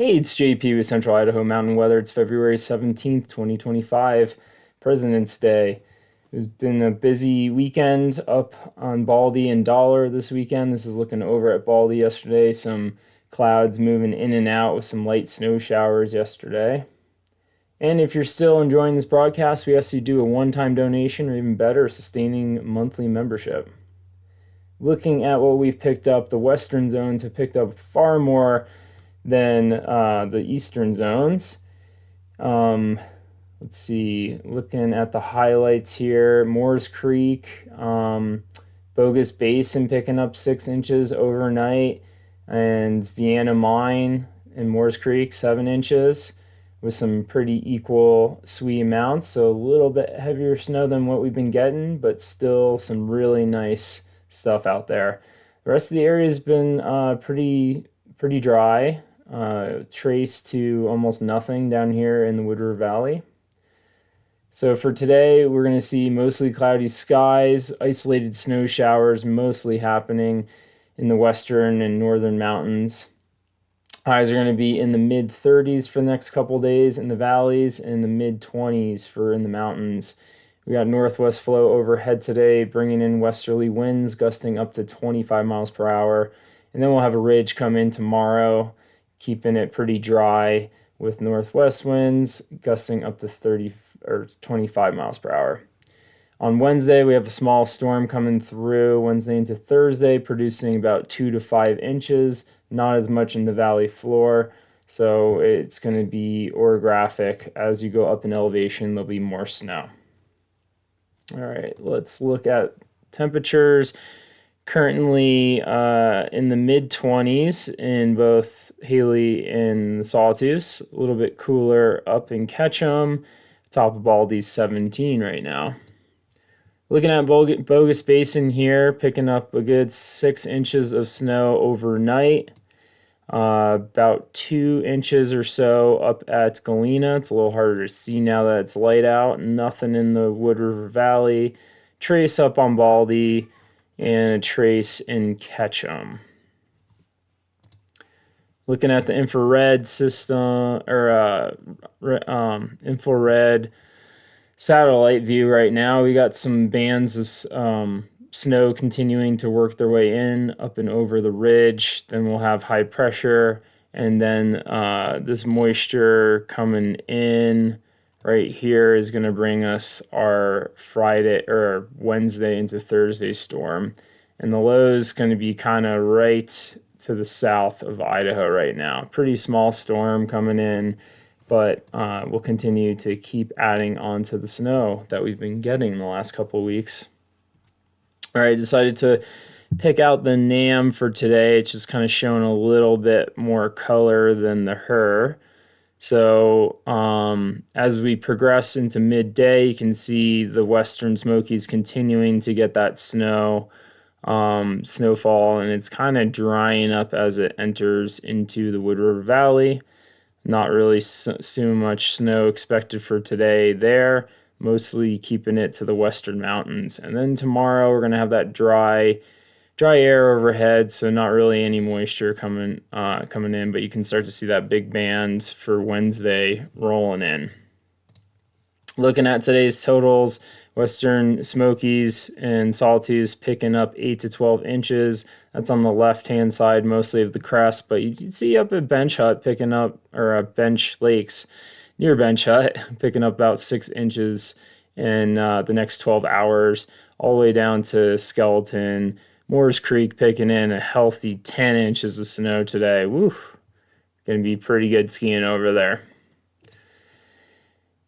Hey, it's JP with Central Idaho Mountain Weather. It's February 17th, 2025, President's Day. It's been a busy weekend up on Baldy and Dollar this weekend. This is looking over at Baldy yesterday. Some clouds moving in and out with some light snow showers yesterday. And if you're still enjoying this broadcast, we ask you to do a one-time donation or even better, sustaining monthly membership. Looking at what we've picked up, the western zones have picked up far more than the eastern zones. Let's see, looking at the highlights here, Moores Creek, Bogus Basin picking up 6 inches overnight, and Vienna Mine and Moores Creek 7 inches with some pretty equal sweet amounts. So a little bit heavier snow than what we've been getting, but still some really nice stuff out there. The rest of the area has been pretty dry. Trace to almost nothing down here in the Wood River Valley. So for today, we're going to see mostly cloudy skies, isolated snow showers mostly happening in the western and northern mountains. Highs are going to be in the mid-30s for the next couple days in the valleys and the mid-20s for in the mountains. We got northwest flow overhead today, bringing in westerly winds gusting up to 25 miles per hour. And then we'll have a ridge come in tomorrow, keeping it pretty dry with northwest winds gusting up to 30 or 25 miles per hour. On Wednesday, we have a small storm coming through Wednesday into Thursday, producing about 2 to 5 inches, not as much in the valley floor. So it's going to be orographic. As you go up in elevation, there'll be more snow. All right, let's look at temperatures. Currently in the mid-20s in both Haley and Sawtooth. A little bit cooler up in Ketchum. Top of Baldy's 17 right now. Looking at Bogus Basin here, picking up a good 6 inches of snow overnight. About 2 inches or so up at Galena. It's a little harder to see now that it's light out. Nothing in the Wood River Valley. Trace up on Baldy and a trace in Ketchum. Looking at the infrared system or infrared satellite view right now, we got some bands of snow continuing to work their way in up and over the ridge. Then we'll have high pressure, and then this moisture coming in right here is going to bring us our Friday or Wednesday into Thursday storm. And the low is going to be kind of right to the south of Idaho right now. Pretty small storm coming in, but we'll continue to keep adding on to the snow that we've been getting the last couple of weeks. All right, decided to pick out the NAM for today. It's just kind of showing a little bit more color than the HER. So as we progress into midday, you can see the western Smokies continuing to get that snowfall, and it's kind of drying up as it enters into the Wood River Valley. Not really so much snow expected for today there, mostly keeping it to the western mountains. And then tomorrow we're going to have that dry air overhead, so not really any moisture coming in, but you can start to see that big band for Wednesday rolling in. Looking at today's totals, western Smokies and Sawtooth picking up 8 to 12 inches. That's on the left-hand side mostly of the crest, but you can see up at Bench Hut picking up, or Bench Lakes near Bench Hut, picking up about 6 inches in the next 12 hours, all the way down to Skeleton. Moores Creek picking in a healthy 10 inches of snow today. Woo! Going to be pretty good skiing over there.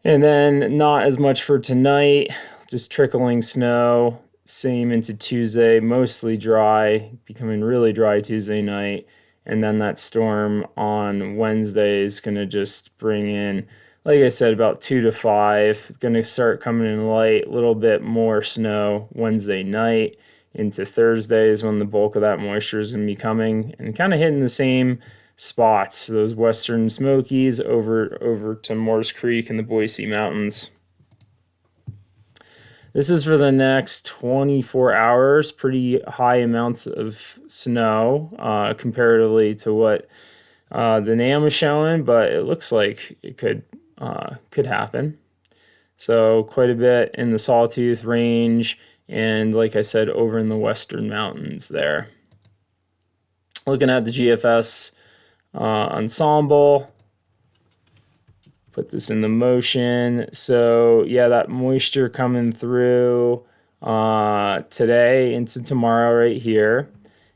And then not as much for tonight, just trickling snow. Same into Tuesday, mostly dry, becoming really dry Tuesday night. And then that storm on Wednesday is going to just bring in, like I said, about 2 to 5. It's going to start coming in light, a little bit more snow Wednesday night. Into Thursday is when the bulk of that moisture is going to be coming, and kind of hitting the same spots, those western Smokies over to Moores Creek and the Boise Mountains. This is for the next 24 hours, pretty high amounts of snow comparatively to what the NAM is showing, but it looks like it could happen. So quite a bit in the Sawtooth range, and like I said, over in the western mountains there. Looking at the GFS ensemble, put this into motion. So yeah, that moisture coming through today into tomorrow right here.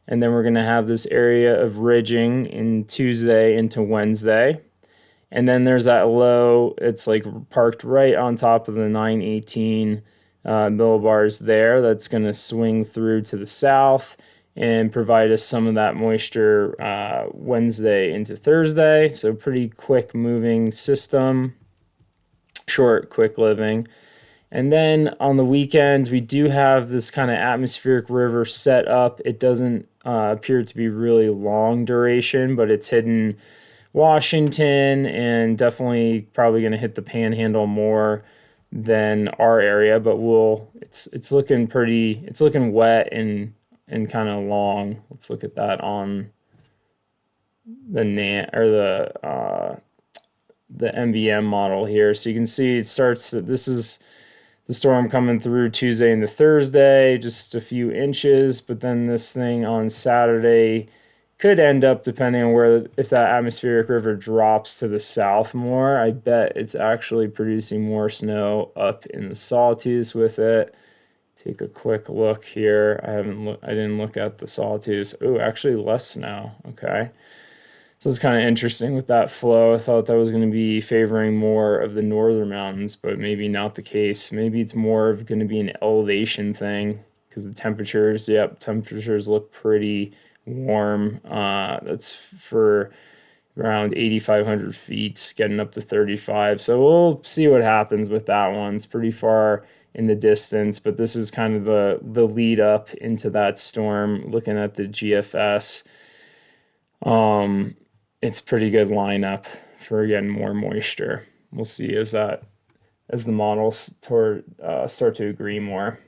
And then we're going to have this area of ridging in Tuesday into Wednesday. And then there's that low, it's like parked right on top of the 918 millibars there. That's going to swing through to the south and provide us some of that moisture Wednesday into Thursday. So pretty quick moving system, short, quick living. And then on the weekend, we do have this kind of atmospheric river set up. It doesn't appear to be really long duration, but it's hidden Washington and definitely probably going to hit the panhandle more than our area, but it's looking pretty, it's looking wet and kind of long. Let's look at that on the NAN or the MBM model here. So you can see it starts, this is the storm coming through Tuesday into Thursday, just a few inches, but then this thing on Saturday could end up, depending on where, if that atmospheric river drops to the south more, I bet it's actually producing more snow up in the Sawtooth with it. Take a quick look here. I didn't look at the Sawtooth. Oh, actually less snow. Okay. So it's kind of interesting with that flow. I thought that was going to be favoring more of the northern mountains, but maybe not the case. Maybe it's more of going to be an elevation thing because the temperatures, temperatures look pretty warm. That's for around 8,500 feet, getting up to 35. So we'll see what happens with that one. It's pretty far in the distance, but this is kind of the lead up into that storm. Looking at the GFS, it's pretty good lineup for getting more moisture. We'll see as the models start to agree more.